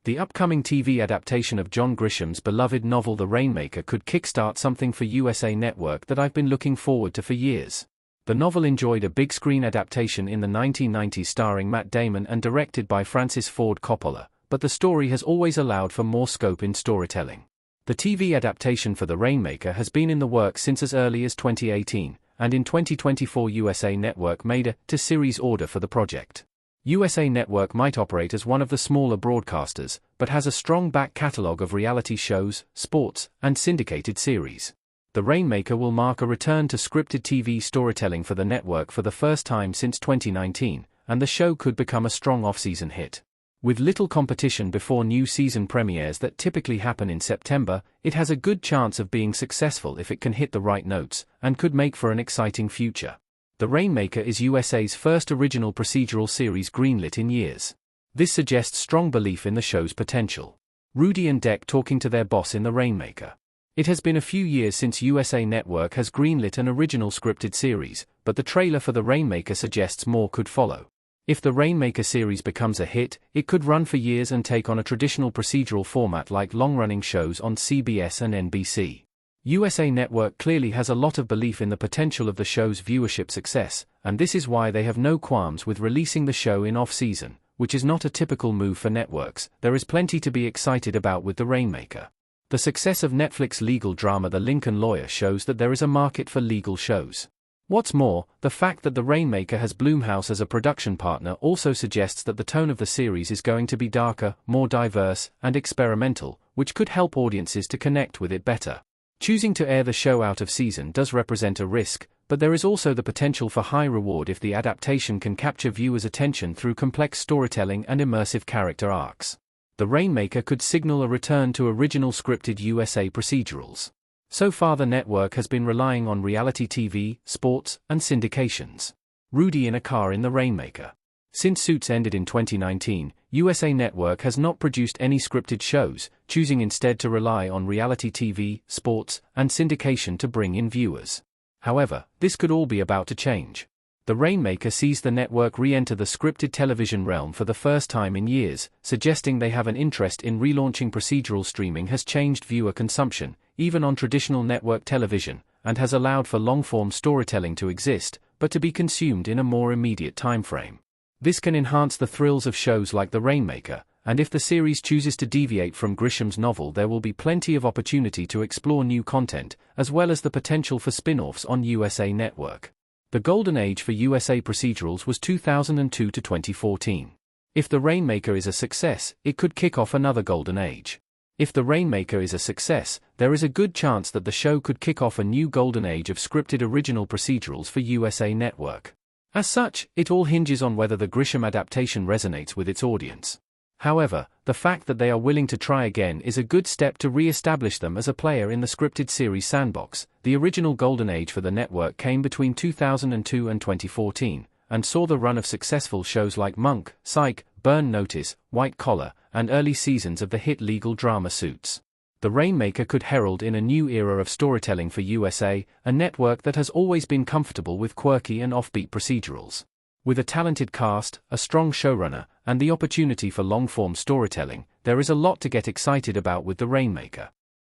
The upcoming TV adaptation of John Grisham's beloved novel The Rainmaker could kickstart something for USA Network that I've been looking forward to for years. The novel enjoyed a big-screen adaptation in the 1990s starring Matt Damon and directed by Francis Ford Coppola, but the story has always allowed for more scope in storytelling. The TV adaptation for The Rainmaker has been in the works since as early as 2018, and in 2024 USA Network made a to-series order for the project. USA Network might operate as one of the smaller broadcasters, but has a strong back catalogue of reality shows, sports, and syndicated series. The Rainmaker will mark a return to scripted TV storytelling for the network for the first time since 2019, and the show could become a strong off-season hit. With little competition before new season premieres that typically happen in September, it has a good chance of being successful if it can hit the right notes, and could make for an exciting future. The Rainmaker is USA's first original procedural series greenlit in years. This suggests strong belief in the show's potential. Rudy and Dec talking to their boss in The Rainmaker. It has been a few years since USA Network has greenlit an original scripted series, but the trailer for The Rainmaker suggests more could follow. If the Rainmaker series becomes a hit, it could run for years and take on a traditional procedural format like long-running shows on CBS and NBC. USA Network clearly has a lot of belief in the potential of the show's viewership success, and this is why they have no qualms with releasing the show in off-season, which is not a typical move for networks. There is plenty to be excited about with The Rainmaker. The success of Netflix legal drama The Lincoln Lawyer shows that there is a market for legal shows. What's more, the fact that The Rainmaker has Blumhouse as a production partner also suggests that the tone of the series is going to be darker, more diverse, and experimental, which could help audiences to connect with it better. Choosing to air the show out of season does represent a risk, but there is also the potential for high reward if the adaptation can capture viewers' attention through complex storytelling and immersive character arcs. The Rainmaker could signal a return to original scripted USA procedurals. So far the network has been relying on reality TV, sports, and syndications. Rudy in a car in The Rainmaker. Since Suits ended in 2019, USA Network has not produced any scripted shows, choosing instead to rely on reality TV, sports, and syndication to bring in viewers. However, this could all be about to change. The Rainmaker sees the network re-enter the scripted television realm for the first time in years, suggesting they have an interest in relaunching procedural streaming has changed viewer consumption, even on traditional network television, and has allowed for long-form storytelling to exist, but to be consumed in a more immediate timeframe. This can enhance the thrills of shows like The Rainmaker, and if the series chooses to deviate from Grisham's novel there will be plenty of opportunity to explore new content, as well as the potential for spin-offs on USA Network. The golden age for USA procedurals was 2002 to 2014. If The Rainmaker is a success, it could kick off another golden age. If The Rainmaker is a success, there is a good chance that the show could kick off a new golden age of scripted original procedurals for USA Network. As such, it all hinges on whether the Grisham adaptation resonates with its audience. However, the fact that they are willing to try again is a good step to re-establish them as a player in the scripted series sandbox. The original golden age for the network came between 2002 and 2014, and saw the run of successful shows like Monk, Psych, Burn Notice, White Collar, and early seasons of the hit legal drama Suits. The Rainmaker could herald in a new era of storytelling for USA, a network that has always been comfortable with quirky and offbeat procedurals. With a talented cast, a strong showrunner, and the opportunity for long-form storytelling, there is a lot to get excited about with The Rainmaker.